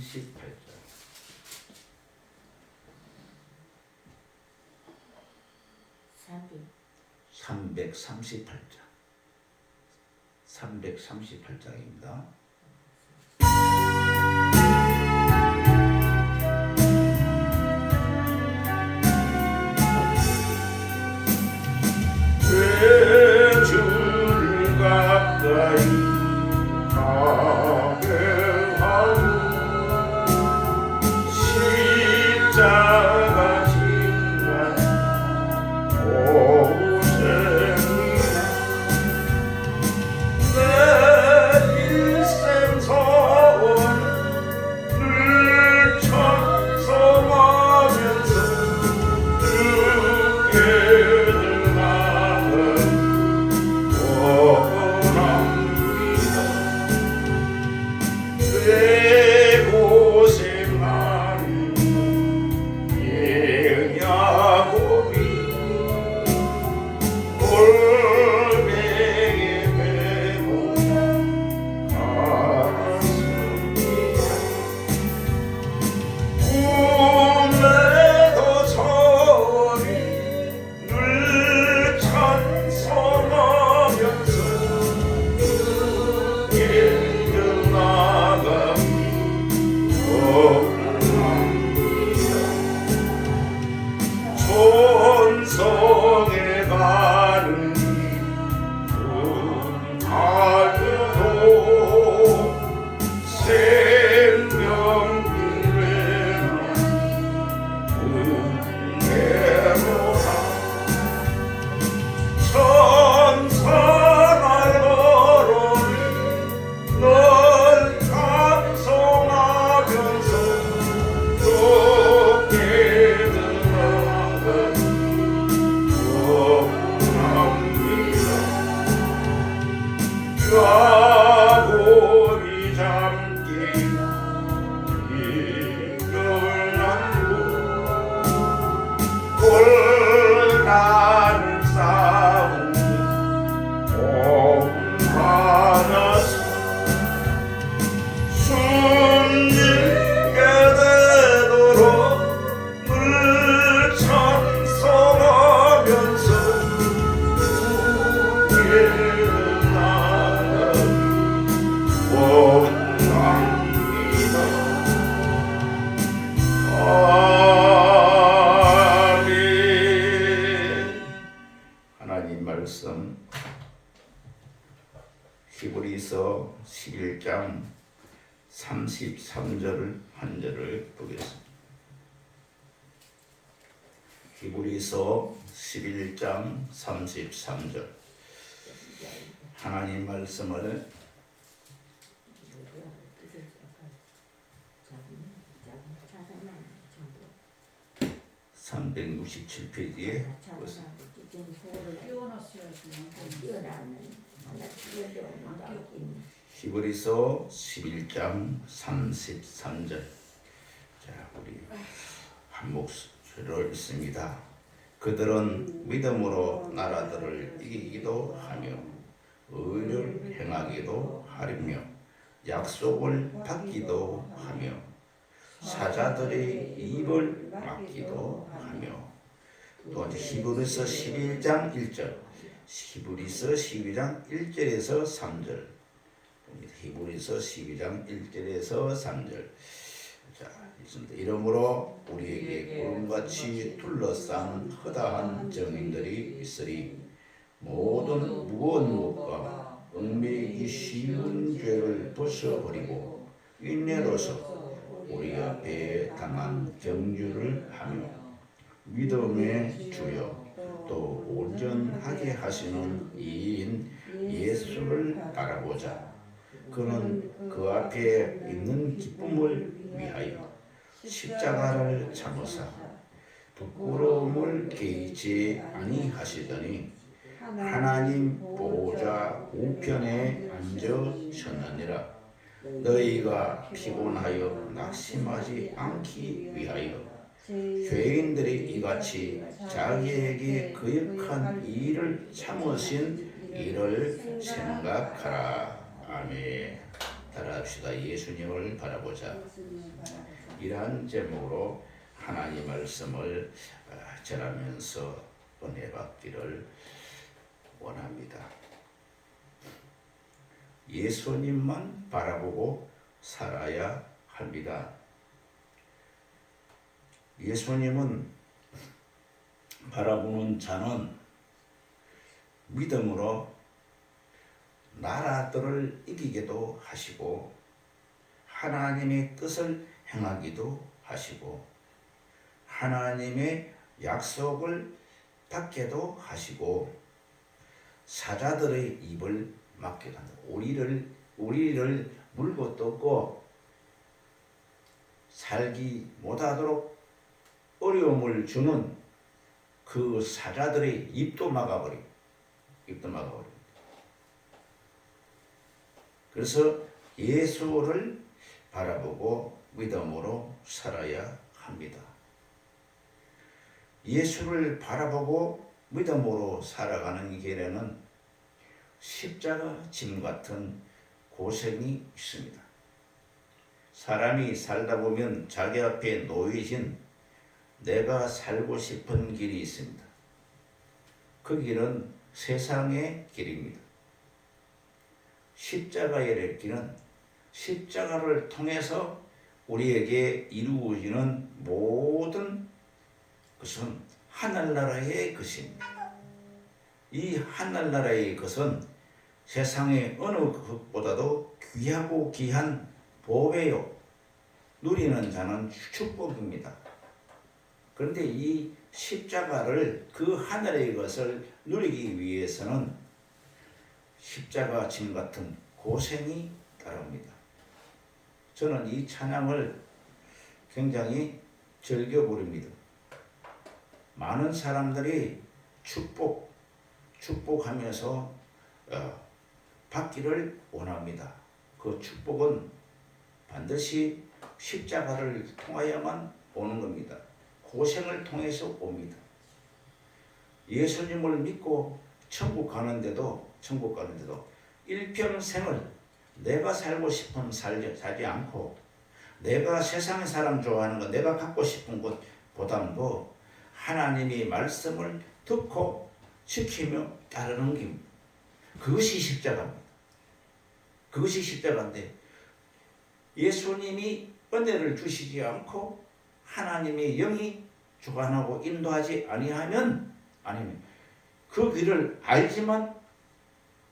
338장. 338장. 338장입니다. 왜 주를 가까이 하게하고 십자가 진간 고생이나 내 일생 사원을 늘 찬송하면서 주께 내 고생하는 예야곱이 골뱅이 배보다 가슴이야 꿈에도 저리 늘 찬송하면서 천성에 가는 하늘도 생명길에는 은혜로라 천사날 걸어니 널 감성하면서 좁게 들어가니 가고리 잠긴 이별난구 골나를 싸우는 공하나서 숨지게 되도록 늘 찬송하면서 하나님 말씀 히브리서 11장 33절 한 절을 보겠습니다. 히브리서 11장 33절 하나님 말씀을 367페이지에 히브리서 11장 33절. 자, 우리 한 목소리로 읽습니다. 그들은 믿음으로 나라들을 이기기도 하며 의를 행하기도 하리며 약속을 받기도 하며 사자들의 입을 막기도 하며 또 히브리서 11장 1절 히브리서 12장 1절에서 3절 히브리서 12장 1절에서 3절 자, 있습니다. 이러므로 우리에게 구름같이 둘러싼 허다한 정인들이 있으리 모든 무거운 것과 얽매이기 쉬운 죄를 벗어버리고 인내로서 우리 앞에 당한 경주를 하며 믿음의 주여 또 온전하게 하시는 이인 예수를 따라보자. 그는 그 앞에 있는 기쁨을 위하여 십자가를 참으사 부끄러움을 개의치 아니하시더니 하나님 보좌 우편에 앉으셨느니라. 너희가 피곤하여 낙심하지 않기 위하여 죄인들이 이같이 자기에게 거역한 일을 참으신 일을 생각하라. 아멘. 따라합시다. 예수님을 바라보자. 이러한 제목으로 하나님 말씀을 전하면서 은혜 받기를 원합니다. 예수님만 바라보고 살아야 합니다. 예수님은 바라보는 자는 믿음으로 나라들을 이기게도 하시고 하나님의 뜻을 행하기도 하시고 하나님의 약속을 받게도 하시고 사자들의 입을 막기도 한다. 우리를 물고 뜯고 살기 못하도록 어려움을 주는 그 사자들의 입도 막아버립니다. 그래서 예수를 바라보고 믿음으로 살아야 합니다. 예수를 바라보고 믿음으로 살아가는 길에는 십자가 짐 같은 고생이 있습니다. 사람이 살다 보면 자기 앞에 놓여진 내가 살고 싶은 길이 있습니다. 그 길은 세상의 길입니다. 십자가의 길은 십자가를 통해서 우리에게 이루어지는 모든 것은 하늘나라의 것입니다. 이 하늘나라의 것은 세상의 어느 것보다도 귀하고 귀한 보배요. 누리는 자는 축복입니다. 그런데 이 십자가를 그 하늘의 것을 누리기 위해서는 십자가 짐 같은 고생이 따릅니다. 저는 이 찬양을 굉장히 즐겨 부릅니다. 많은 사람들이 축복하면서 받기를 원합니다. 그 축복은 반드시 십자가를 통하여만 오는 겁니다. 고생을 통해서 옵니다. 예수님을 믿고 천국 가는데도 일평생을 내가 살고 싶은 살지 않고 내가 세상의 사람 좋아하는 것, 내가 갖고 싶은 것보다도 하나님이 말씀을 듣고 지키며 따르는 길입니다. 그것이 십자가입니다. 그것이 십자가인데 예수님이 은혜를 주시지 않고 하나님의 영이 주관하고 인도하지 아니면 그 길을 알지만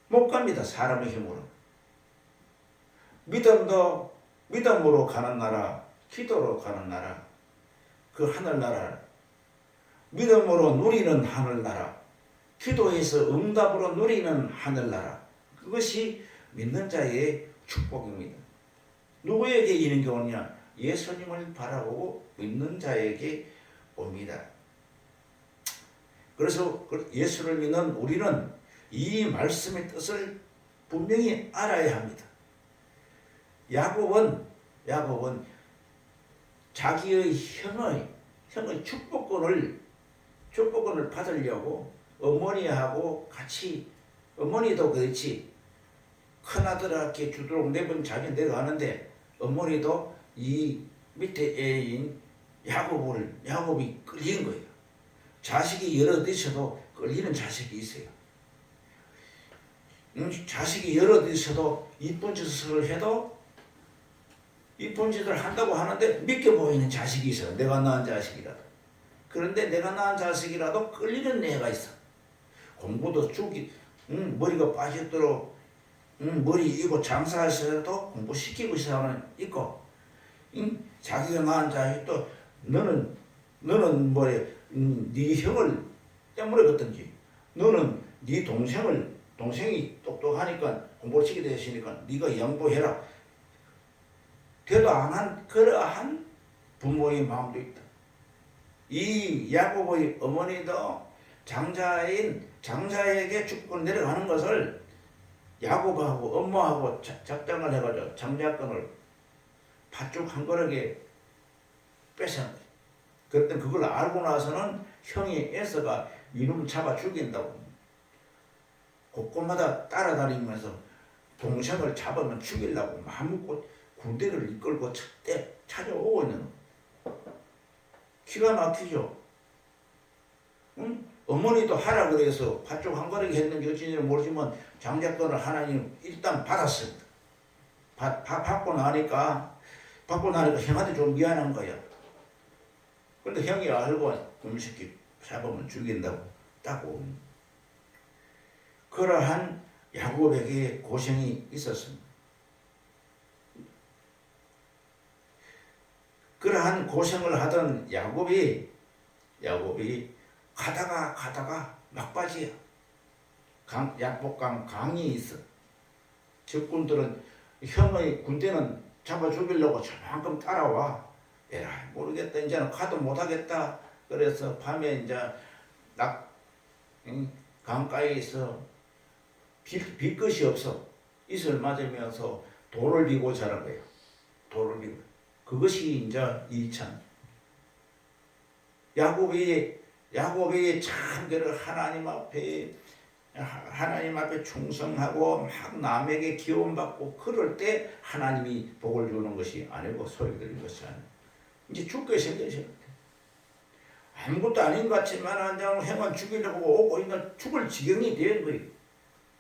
못 갑니다. 사람의 힘으로. 믿음으로 가는 나라, 기도로 가는 나라, 그 하늘나라, 믿음으로 누리는 하늘나라, 기도해서 응답으로 누리는 하늘나라, 그것이 믿는 자의 축복입니다. 누구에게 이는 게 오냐? 예수님을 바라보고 믿는 자에게 옵니다. 그래서 예수를 믿는 우리는 이 말씀의 뜻을 분명히 알아야 합니다. 야곱은 자기의 형의 축복권을 받으려고 어머니하고 같이, 어머니도 그렇지, 큰아들에게 주도록 내번 자기 내려가는데 어머니도 이 밑에 애인 야곱이 끌린 거예요. 자식이 여러 있어도 끌리는 자식이 있어요. 자식이 여러 있어도 이쁜 짓을 해도 이쁜 짓을 한다고 하는데 믿게 보이는 자식이 있어요. 내가 낳은 자식이라도. 그런데 내가 낳은 자식이라도 끌리는 애가 있어. 공부도 머리가 빠지도록 머리 이고 장사하셔도 공부시키고 있는 사람은 있고, 자기가 낳은 자식도 너는 네 형을 때문에거든지, 너는 네 동생이 똑똑하니까 공부를 시키게 되시니까 네가 양보해라. 그래도 안 한 그러한 부모의 마음도 있다. 이 야곱의 어머니도 장자에게 축복을 내려가는 것을 야곱하고 엄마하고 작정을 해가지고 장자권을 팥죽 한 그릇에 뺏은 거예요. 그때 그걸 알고 나서는 형이 에서가 이놈을 잡아 죽인다고 곳곳마다 따라다니면서 동생을 잡으면 죽이려고 마음먹고 군대를 이끌고 찾아오고 있는 기가 막히죠. 응? 어머니도 하라 그래서 팥죽 한 그릇 했는지 어찌인지는 모르지만 장자권을 하나님 일단 받았습니다. 받고 나니까 형한테 좀 미안한 거야. 그런데 형이 알고 음식이 잡으면 죽인다고 따고 그러한 야곱에게 고생이 있었습니다. 그러한 고생을 하던 야곱이 가다가 막바지야. 약복강 강이 있어. 적군들은 형의 군대는 잡아 죽이려고 저만큼 따라와. 에라 모르겠다. 이제는 가도 못하겠다. 그래서 밤에 이제 강가에 있어 빌 것이 없어. 이슬 맞으면서 돌을 비고 자란 거예요. 돌을 비고. 그것이 이제 2천. 야곱이 참 하나님 앞에 충성하고 막 남에게 기원받고 그럴 때 하나님이 복을 주는 것이 아니고 소리 들린 것이 아니고 이제 죽게 생겼어요. 아무것도 아닌 것 같지만 행은 죽이려고 오고 있는 죽을 지경이 된 거예요.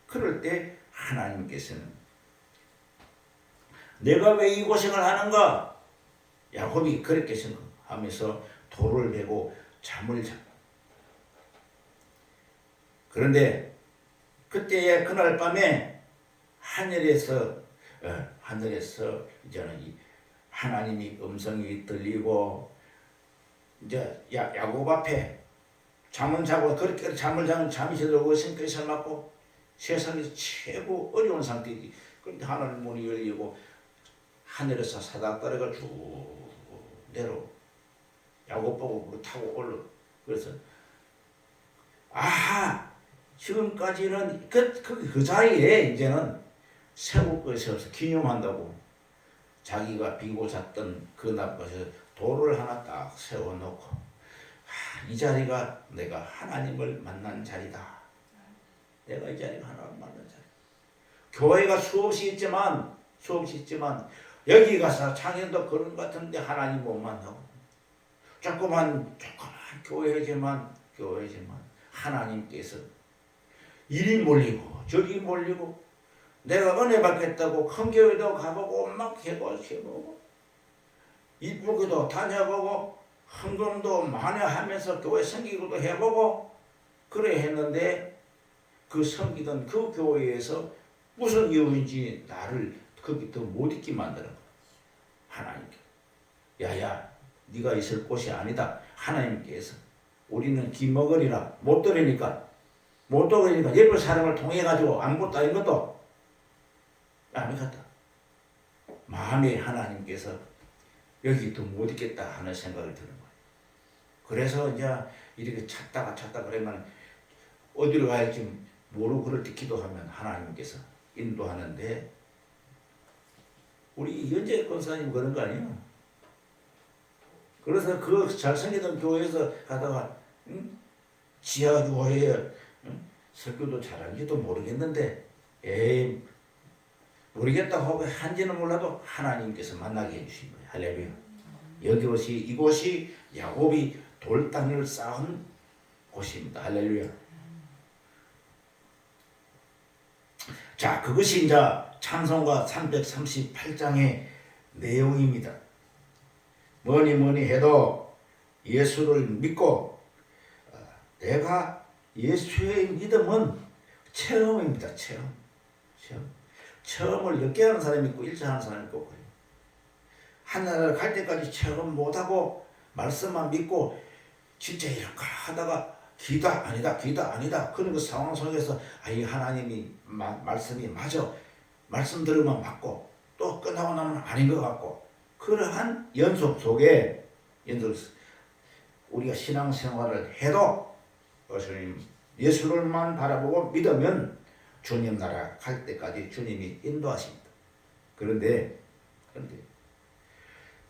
그럴 때 하나님께서는 내가 왜 이 고생을 하는가? 야곱이 그렇게 생각하면서 돌을 베고 잠을 자. 그런데 그때의 그날 밤에 하늘에서 이제는 하나님이 음성이 들리고 이제 야곱 앞에 잠은 자고 그렇게 잠을 자는 잠이 들고 생각이 맞고 세상에서 최고 어려운 상태이지. 그런데 하나님 문이 열리고 하늘에서 사닥다리가 쭉 내려 야곱 보고 타고 올라. 그래서 지금까지는 그 자리에 이제는 세울 것이 없어 기념한다고 자기가 비고 잤던 그 낮것에 돌을 하나 딱 세워놓고 이 자리가 내가 하나님을 만난 자리다. 내가 이 자리가 하나님을 만난 자리. 교회가 수없이 있지만 여기 가서 창현도 그런 것 같은데 하나님 못 만나고 조그만 교회지만 하나님께서 이리 몰리고 저리 몰리고 내가 은혜 받겠다고 큰 교회도 가보고 막 해보고 이쁘게도 다녀보고 헌금도 많이 하면서 교회 섬기고도 해보고 그래 했는데 그 섬기던 그 교회에서 무슨 이유인지 나를 거기 더 못 있게 만들어. 하나님께 야야 네가 있을 곳이 아니다. 하나님께서 우리는 기먹으리라 못 들으니까 옆에 사람을 통해 가지고 아무것도 아닌 것도 아니겠다. 마음에 하나님께서 여기 더 못 있겠다 하는 생각이 드는 거예요. 그래서 이제 이렇게 찾다가 그러면 어디로 가야지 모르고 그럴 때 기도하면 하나님께서 인도하는데 우리 이현재 권사님 그런 거 아니에요? 그래서 그 잘생기던 교회에서 가다가 지하교회에 설교도 잘하는지도 모르겠는데 모르겠다 하고 한지는 몰라도 하나님께서 만나게 해주신 거예요. 할렐루야. 이곳이 야곱이 돌단을 쌓은 곳입니다. 할렐루야. 자, 그것이 이제 찬송가 338장의 내용입니다. 뭐니 해도 예수를 믿고 내가 예수의 믿음은 체험입니다. 체험을 늦게 하는 사람이 있고 일찍 하는 사람이 있고 그래요. 하늘을 갈 때까지 체험 못하고 말씀만 믿고 진짜 이렇게 하다가 기다 아니다 그런 그 상황 속에서 이 하나님이 말씀이 맞아. 말씀 들으면 맞고 또 끝나고 나면 아닌 것 같고 그러한 연속 속에 우리가 신앙생활을 해도 예수를만 바라보고 믿으면 주님 나라 갈 때까지 주님이 인도하십니다. 그런데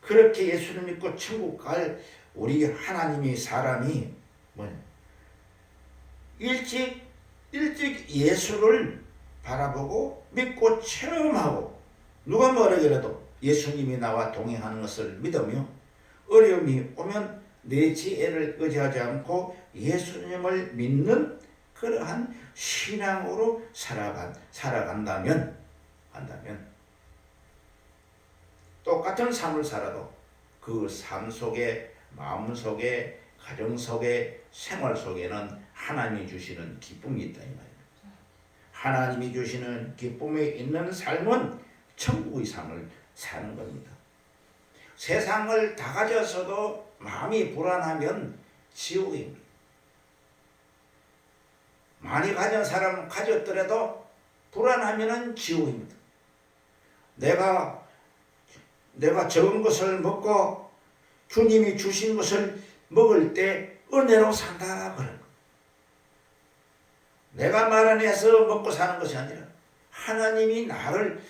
그렇게 예수를 믿고 천국 갈 우리 하나님의 사람이 일찍 예수를 바라보고 믿고 체험하고 누가 뭐라 그래도 예수님이 나와 동행하는 것을 믿으며 어려움이 오면 내 지혜를 의지하지 않고 예수님을 믿는 그러한 신앙으로 살아간다면 똑같은 삶을 살아도 그 삶 속에 마음 속에 가정 속에 생활 속에는 하나님이 주시는 기쁨이 있다 이 말이에요. 하나님이 주시는 기쁨이 있는 삶은 천국의 삶을 사는 겁니다. 세상을 다 가졌어도 마음이 불안하면 지옥입니다. 많이 가진 사람은 가졌더라도 불안하면 지옥입니다. 내가 적은 것을 먹고 주님이 주신 것을 먹을 때 은혜로 산다 그런 거. 내가 마련해서 먹고 사는 것이 아니라 하나님이 나를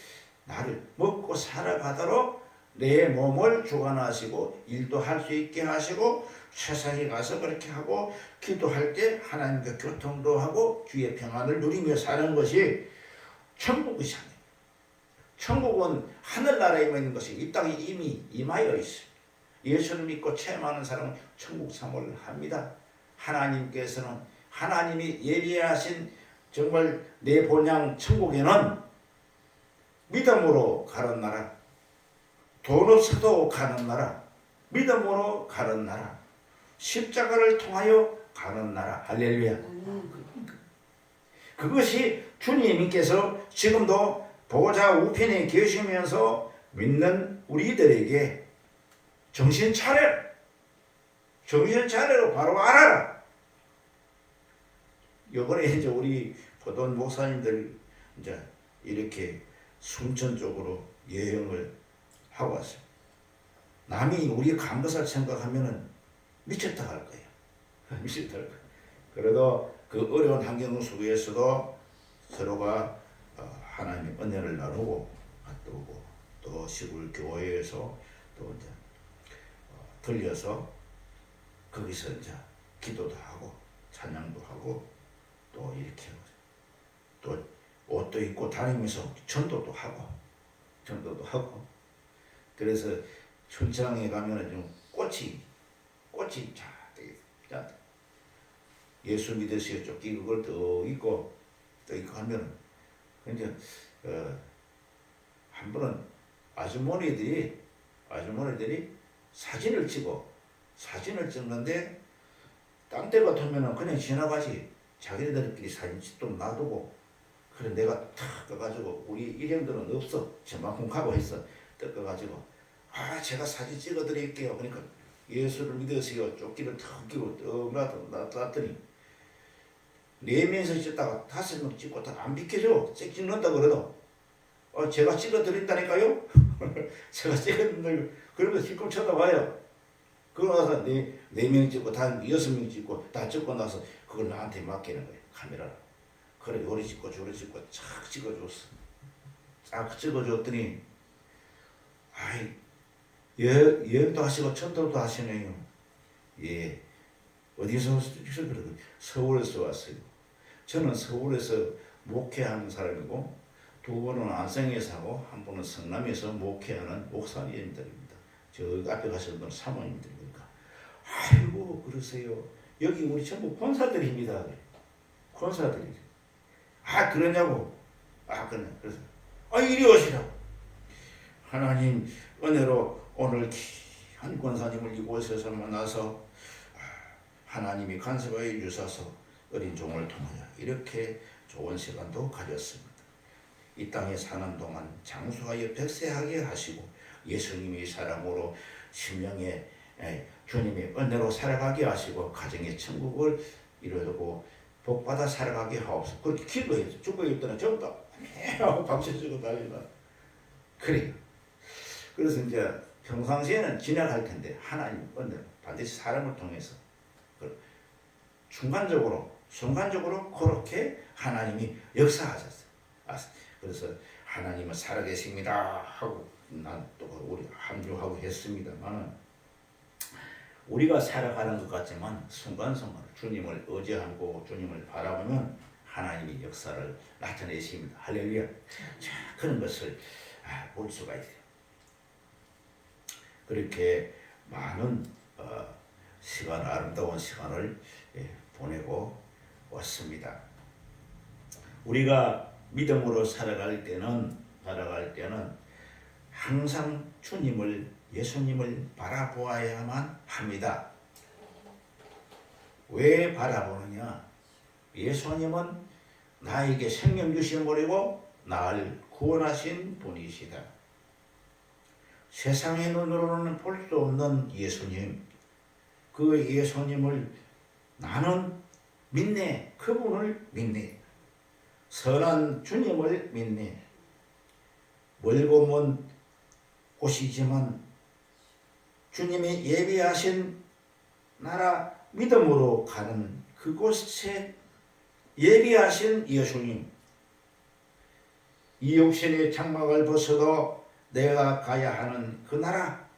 먹고 살아가도록 내 몸을 주관하시고 일도 할 수 있게 하시고 세상에 가서 그렇게 하고 기도할 때 하나님과 교통도 하고 주의 평안을 누리며 사는 것이 천국의 삶이에요. 천국은 하늘나라에 있는 것이 이 땅에 이미 임하여 있어요. 예수를 믿고 체험하는 사람은 천국 생활을 합니다. 하나님께서는 하나님이 예비하신 정말 내 본향 천국에는 믿음으로 가는 나라, 돈 없어도 가는 나라, 믿음으로 가는 나라, 십자가를 통하여 가는 나라. 할렐루야. 그것이 주님께서 지금도 보좌 우편에 계시면서 믿는 우리들에게 정신 차려로 바로 알아라. 요번에 이제 우리 보던 목사님들 이제 이렇게 순천 쪽으로 여행을 하고 왔어요. 남이 우리 간 것을 생각하면은 미쳤다 할 거예요. 미쳤다 할 거예요. 그래도 그 어려운 환경 속에서도 서로가 하나님의 은혜를 나누고 갔다 오고 또 시골 교회에서 또 이제 들려서 거기서 이제 기도도 하고 찬양도 하고 또 이렇게 또 옷도 입고 다니면서 전도도 하고 그래서 춘천에 가면은 좀 꽃이 자 예수 믿으시오 조끼 그걸 또 입고 하면은 이제 한 번은 아주머니들이 사진을 찍는데 딴 때 같으면은 그냥 지나가지 자기들끼리 사진 좀 놔두고 그래 내가 탁 떠가지고 우리 일행들은 없어 저만큼 가고 있어 떠가지고 제가 사진 찍어 드릴게요. 그러니까 예수를 믿으세요 조끼를 탁 끼고 떡 놨더니 4명이서 찍다가 5명 찍고 다 안 비켜줘. 찍는다 그래도 제가 찍어 드린다니까요. 제가 찍었는데 그런 거 실컷 쳐다봐요. 그러고 나서 4명 찍고 다 6명 찍고 다 찍고 나서 그걸 나한테 맡기는 거예요. 카메라로. 그래 요리 찍고 저리 찍고 쫙 찍어줬어. 쫙 찍어줬더니 여행도 하시고 천도도 하시네요. 예. 어디서 그러더니 서울에서 왔어요. 저는 서울에서 목회하는 사람이고 2분은 안성에서 하고 1분은 성남에서 목회하는 목사님들입니다. 저 앞에 가시는 분은 사모님들이니까. 아이고 그러세요. 여기 우리 전부 권사들입니다. 권사들이. 그러냐고. 그래서 이리 오시라고. 하나님 은혜로 오늘 귀한 권사님을 이곳에서 만나서 하나님이 간섭하여 주셔서 어린 종을 통하여 이렇게 좋은 시간도 가졌습니다. 이 땅에 사는 동안 장수하여 백세하게 하시고 예수님의 사랑으로 심령에 주님의 은혜로 살아가게 하시고 가정의 천국을 이루고 복받아 살아가게 하옵소서. 그렇게 기도해서 죽고 있더니 전부 다 박수 치고 난리나. 그래요. 그래서 이제 평상시에는 지나갈 텐데 하나님 은혜로 반드시 사람을 통해서 순간적으로 그렇게 하나님이 역사하셨어요. 그래서 하나님은 살아계십니다 하고 난 또 우리 합류하고 했습니다만 우리가 살아가는 것 같지만 순간순간 주님을 의지하고 주님을 바라보면 하나님이 역사를 나타내십니다. 할렐루야. 자, 그런 것을 볼 수가 있어요. 그렇게 많은 시간, 아름다운 시간을 보내고 왔습니다. 우리가 믿음으로 살아갈 때는 항상 주님을, 예수님을 바라보아야만 합니다. 왜 바라보느냐? 예수님은 나에게 생명 주신 분이고 나를 구원하신 분이시다. 세상의 눈으로는 볼 수 없는 예수님, 그 예수님을 나는 믿네. 그분을 믿네. 선한 주님을 믿네. 멀고 먼 곳이지만 주님이 예비하신 나라 믿음으로 가는 그곳에 예비하신 예수님, 이 육신의 장막을 벗어도 내가 가야 하는 그 나라,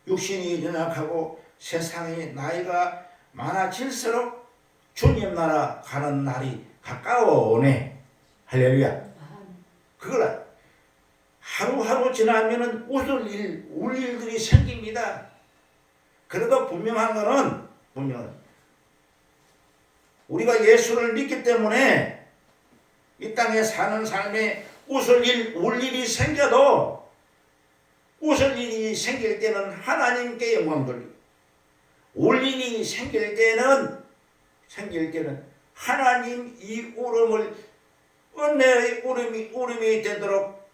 육신이 연약하고 세상의 나이가 많아질수록 주님 나라 가는 날이 가까워 오네. 할렐루야. 그걸 하루하루 지나면은 울 일들이 생깁니다. 그래도 분명한 거는 우리가 예수를 믿기 때문에 이 땅에 사는 삶에 울 일이 생겨도 웃을 일이 생길 때는 하나님께 영광 돌리고, 울 일이 생길 때는 하나님 이 울음을 은혜의 울음이 되도록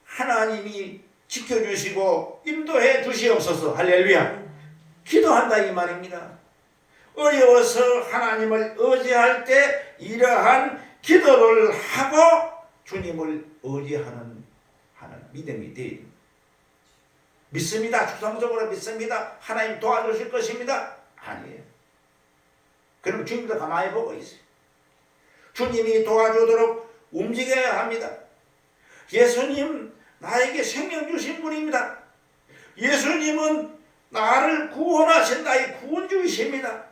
하나님이 지켜주시고 인도해 주시옵소서. 할렐루야. 기도한다 이 말입니다. 어려워서 하나님을 의지할 때 이러한 기도를 하고 주님을 의지하는 믿음이 되어 믿습니다. 추상적으로 믿습니다. 하나님 도와주실 것입니다. 아니에요. 그럼 주님도 가만히 보고 있어요. 주님이 도와주도록 움직여야 합니다. 예수님 나에게 생명 주신 분입니다. 예수님은 나를 구원하신 나의 구원주이십니다.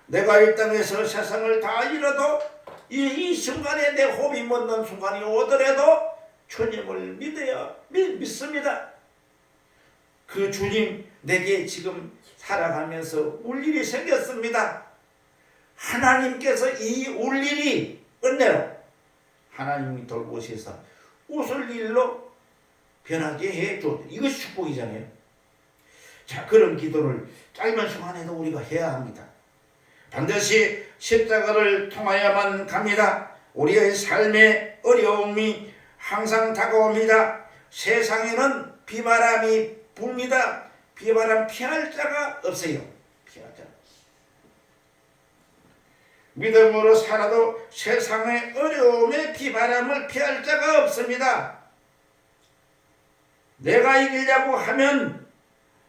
내가 이 땅에서 세상을 다 잃어도 이 순간에 내 호흡이 멎는 순간이 오더라도 주님을 믿습니다. 그 주님 내게 지금 살아가면서 울 일이 생겼습니다. 하나님께서 이 울 일이 은혜로 하나님이 돌보셔서 웃을 일로 변하게 해줘. 이것이 축복이잖아요. 자, 그런 기도를 짧은 시간에도 우리가 해야 합니다. 반드시 십자가를 통하여만 갑니다. 우리의 삶의 어려움이 항상 다가옵니다. 세상에는 비바람이 붑니다. 비바람 피할 자가 없어요. 피할 자. 믿음으로 살아도 세상의 어려움에 비바람을 피할 자가 없습니다. 내가 이기려고 하면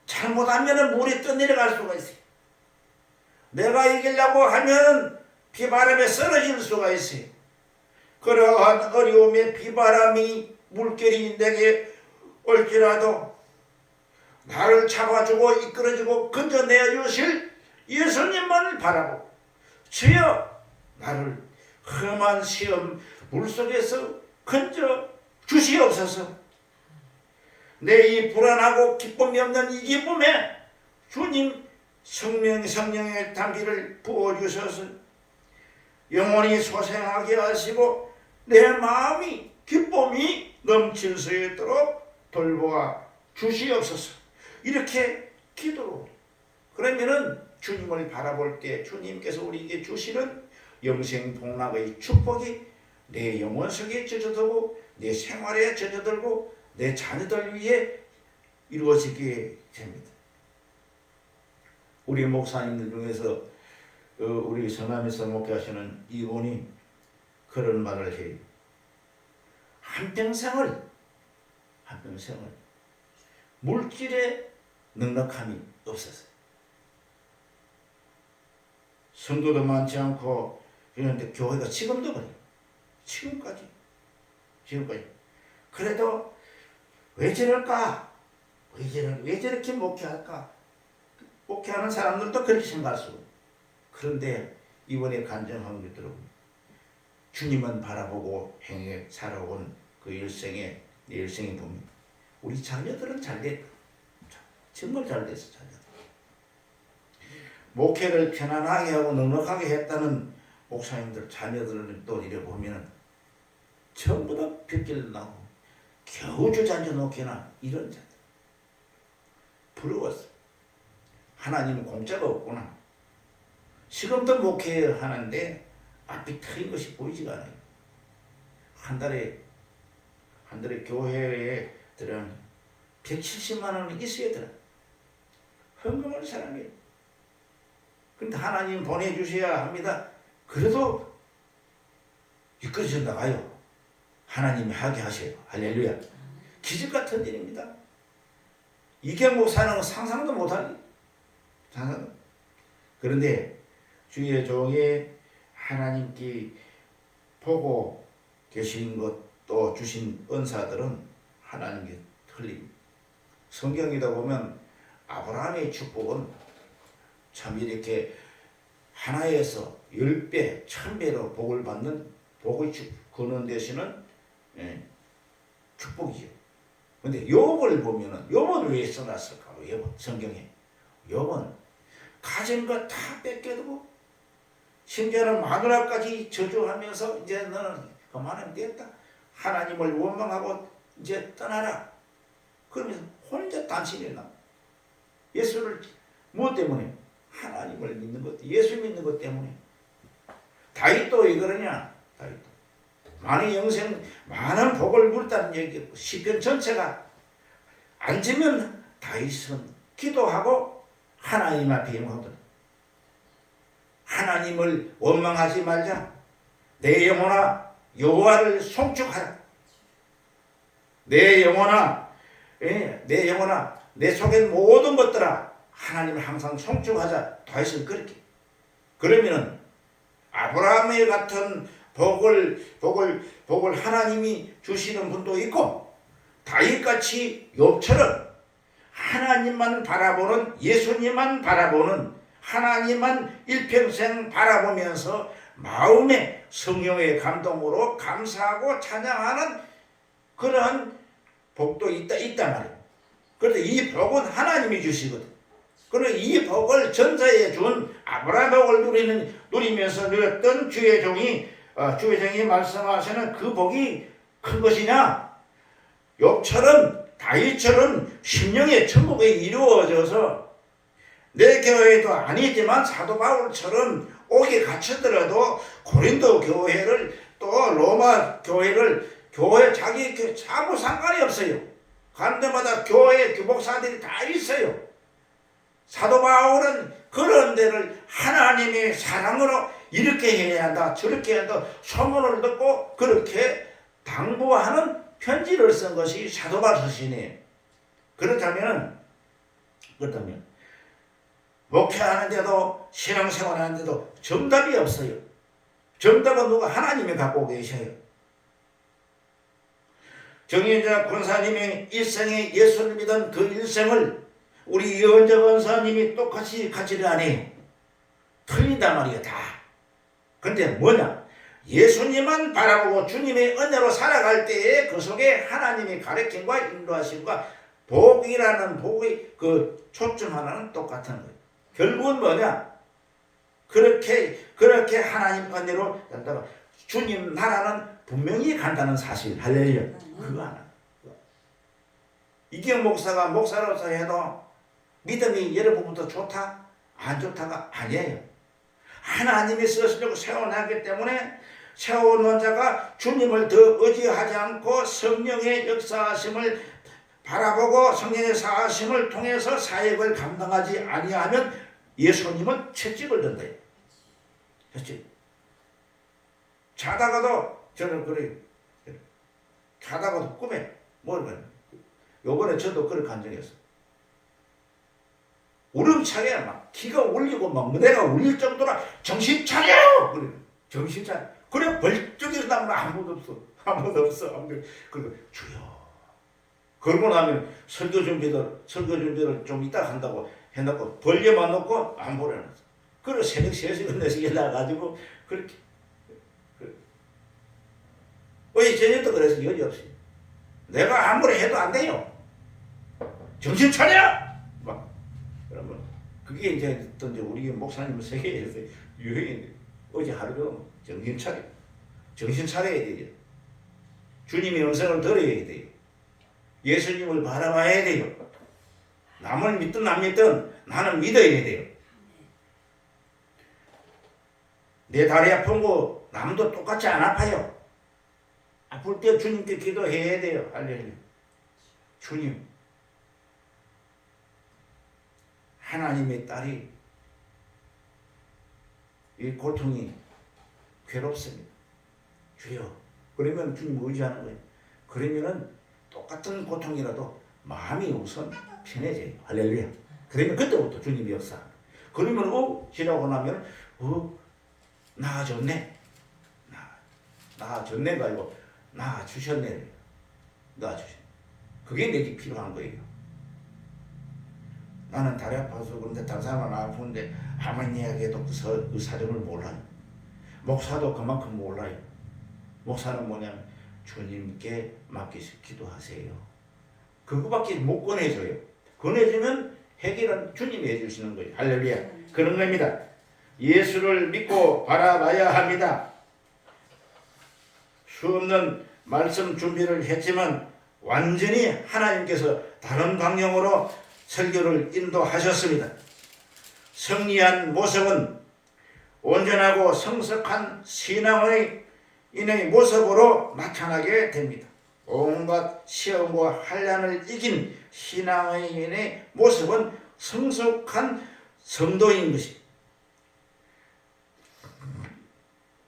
잘못하면 물이 떠내려갈 수가 있어요. 내가 이기려고 하면 비바람에 쓰러질 수가 있어요. 그러한 어려움에 비바람이 물결이 내게 올지라도 나를 잡아주고 이끌어주고 건져내어 주실 예수님만을 바라보고, 주여 나를 험한 시험 물속에서 건져 주시옵소서. 내 이 불안하고 기쁨이 없는 이 기쁨에 주님 성령의 담기를 부어주셔서 영원히 소생하게 하시고 내 마음이 기쁨이 넘칠 수 있도록 돌보아 주시옵소서. 이렇게 기도로, 그러면은 주님을 바라볼 때 주님께서 우리에게 주시는 영생복락의 축복이 내 영혼 속에 젖어들고 내 생활에 젖어들고 내 자녀들 위해 이루어지게 됩니다. 우리 목사님들 중에서 우리 성남에서 목회하시는 이분이 그런 말을 해요. 한평생을 물질에 넉넉함이 없었어요. 성도도 많지 않고 그런데 교회가 지금도 그래요. 지금까지. 그래도 왜 저럴까? 왜 저렇게 목회할까? 목회하는 사람들도 그렇게 생각할 수. 그런데 이번에 간증한 것들은 주님만 바라보고 행해 살아온 그 일생에 내 일생에 보면 우리 자녀들은 잘 됐다. 정말 잘 됐어. 자녀들. 목회를 편안하게 하고 넉넉하게 했다는 목사님들 자녀들은 또 이래 보면은 전부 다 빗길 나고 겨우 주잔져 놓게나 이런 자들 부러웠어. 하나님은 공짜가 없구나. 지금도 목회하는데 앞이 트인 것이 보이지가 않아요. 한 달에 교회에 들어가면 170만 원은 있어야 되나. 헌금할 사람이에요. 그런데 하나님 보내주셔야 합니다. 그래도 이끌어져 나가요. 하나님이 하게 하셔요. 할렐루야. 기적 같은 일입니다. 이경 목사는 상상도 못하니. 그런데 주의 종이 하나님께 보고 계신 것 또 주신 은사들은 하나님께 틀립니다. 성경이다 보면 아브라함의 축복은 참 이렇게 하나에서 10배, 1000배로 복을 받는 복의 근원 되시는 축복이죠. 근데 욥을 보면은 욥은 왜 써놨을까? 욥은 성경에 욥은 가진 거 다 뺏겨두고 심지어는 마누라까지 저주하면서 이제 너는 그만하면 됐다. 하나님을 원망하고 이제 떠나라. 그러면서 혼자 단신이 나. 예수를 무엇 때문에? 하나님을 믿는 것, 예수 믿는 것 때문에. 다윗도 왜 그러냐? 다윗도 많은 영생, 많은 복을 물다는 얘기고 시편 전체가 앉으면 다윗은 기도하고 하나님 앞에 영하거든. 하나님을 원망하지 말자. 내 영혼아 여호와를 송축하라. 내 영혼아 내 속에 모든 것들아 하나님을 항상 송축하자. 다윗은 그렇게. 그러면은 아브라함의 같은 복을 하나님이 주시는 분도 있고 다윗같이 욥처럼 하나님만 바라보는 예수님만 바라보는 하나님만 일평생 바라보면서 마음의 성령의 감동으로 감사하고 찬양하는 그런 복도 있단 말이에요. 그런데 이 복은 하나님이 주시거든. 그러나 이 복을 전사에 준 아브라함의 복을 누리면서 누렸던 주의 종이 말씀하시는 그 복이 큰 것이냐? 욥처럼 다윗처럼 심령의 천국에 이루어져서 내 교회도 아니지만 사도 바울처럼 옥에 갇혔더라도 고린도 교회를 또 로마 교회를 자기 아무 상관이 없어요. 가는 데마다 교회 교목사들이 다 있어요. 사도 바울은 그런 데를 하나님의 사랑으로 이렇게 해야 한다 저렇게 해야 한다 소문을 듣고 그렇게 당부하는 편지를 쓴 것이 사도 바울 서신이에요. 그렇다면 목회하는데도 신앙생활 하는데도 정답이 없어요. 정답은 누가 하나님이 갖고 계셔요. 정인자 권사님의 일생에 예수를 믿은 그 일생을 우리 이은정 권사님이 똑같이 가지를 안 해요. 틀린단 말이야 다. 근데 뭐냐? 예수님만 바라보고 주님의 은혜로 살아갈 때에 그 속에 하나님의 가르침과 인도하심과 복이라는 복의 그 초점 하나는 똑같은 거예요. 결국은 뭐냐? 그렇게 하나님 은혜로 간다가 주님 나라는 분명히 간다는 사실. 할렐루야. 그거 하나. 이경 목사가 목사로서 해도 믿음이 여러분부터 좋다? 안 좋다가 아니에요. 하나님이 쓰시려고 세워놨기 때문에 세워놓은 자가 주님을 더 의지하지 않고 성령의 역사하심을 바라보고 성령의 사하심을 통해서 사역을 감당하지 아니하면 예수님은 채찍을 든다. 채찍. 자다가도 저는 그래요. 자다가도 꿈에 뭘 요번에 저도 그렇게 간증했어. 우렁차게 막 기가 울리고 막 무대가 울릴 정도로 정신 차려! 그래. 정신 차려. 그래 벌쩍 일어나면 아무도 없어. 그리고 주여. 그러고 나면 설교 준비를 좀 이따 한다고 해놓고 벌려만 놓고 안 보려놨어. 그래 새벽 3시간 4시간 나가지고 그렇게 어제 저녁도 그래서 여지 없어요. 내가 아무리 해도 안 돼요. 정신 차려! 막 그러면 그게 이제 또 이제 우리 목사님 세계에서 유행인데 어제 하루도 정신 차려. 정신 차려야 돼요. 주님의 음성을 들어야 돼요. 예수님을 바라봐야 돼요. 남을 믿든 안 믿든 나는 믿어야 돼요. 내 다리 아픈 거 남도 똑같이 안 아파요. 아플 때 주님께 기도해야 돼요. 할렐루야. 주님, 하나님의 딸이 이 고통이 괴롭습니다. 주여. 그러면 주님 의지하는 거예요. 그러면은 똑같은 고통이라도 마음이 우선 편해져요. 할렐루야. 그러면 그때부터 주님이 역사합니다. 그러면 지나고 나면 나아졌네. 나아졌네가 아니고 나아주셨네. 나아주셨네. 그게 내게 필요한 거예요. 나는 다리 아파서 그런데 다른 사람은 안 아픈데 아무리 이야기해도 그 사정을 몰라요. 목사도 그만큼 몰라요. 목사는 뭐냐면 주님께 맡기시 기도하세요. 그거밖에 못 권해줘요. 권해주면 해결은 주님이 해주시는 거예요. 할렐루야. 그런 겁니다. 예수를 믿고 바라봐야 합니다. 수없는 말씀 준비를 했지만 완전히 하나님께서 다른 방향으로 설교를 인도하셨습니다. 승리한 모습은 온전하고 성숙한 신앙의 인의 모습으로 나타나게 됩니다. 온갖 시험과 환난을 이긴 신앙의 인의 모습은 성숙한 성도인 것입니다.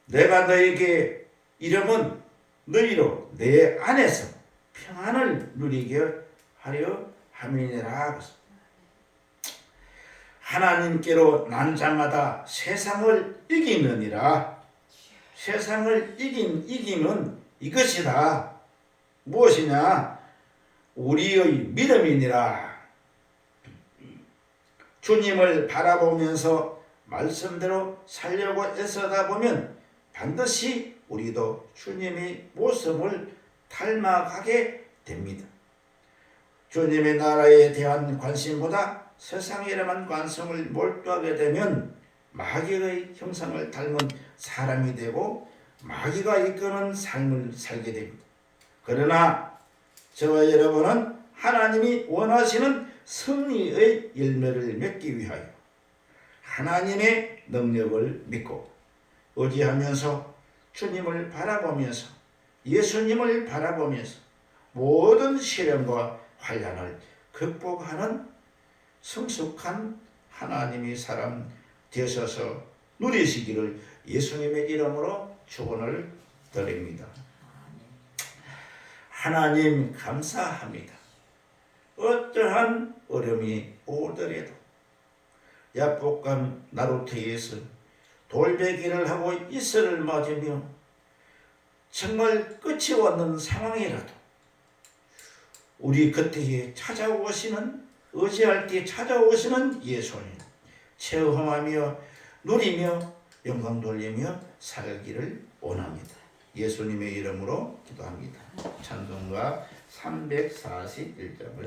내가 너에게 이름은 너희로 내 안에서 평안을 누리게 하려 함이니라. 하나님께로 난 자마다 세상을 이기느니라. 세상을 이김은 이것이다. 무엇이냐? 우리의 믿음이니라. 주님을 바라보면서 말씀대로 살려고 애쓰다 보면 반드시 우리도 주님의 모습을 닮아가게 됩니다. 주님의 나라에 대한 관심보다 세상에만 관심을 몰두하게 되면 마귀의 형상을 닮은 사람이 되고 마귀가 이끄는 삶을 살게 됩니다. 그러나 저와 여러분은 하나님이 원하시는 승리의 열매를 맺기 위하여 하나님의 능력을 믿고 의지하면서 주님을 바라보면서 예수님을 바라보면서 모든 시련과 환난을 극복하는 성숙한 하나님의 사람 되셔서 누리시기를 예수님의 이름으로 축원을 드립니다. 하나님 감사합니다. 어떠한 어려움이 오더라도 야복강 나루터에서 돌베개를 하고 이슬을 맞으며 정말 끝이 없는 상황이라도 우리 곁에 찾아오시는 의지할 때 찾아오시는 예수님 체험하며 누리며 영광 돌리며 살기를 원합니다. 예수님의 이름으로 기도합니다. 찬송가 341점을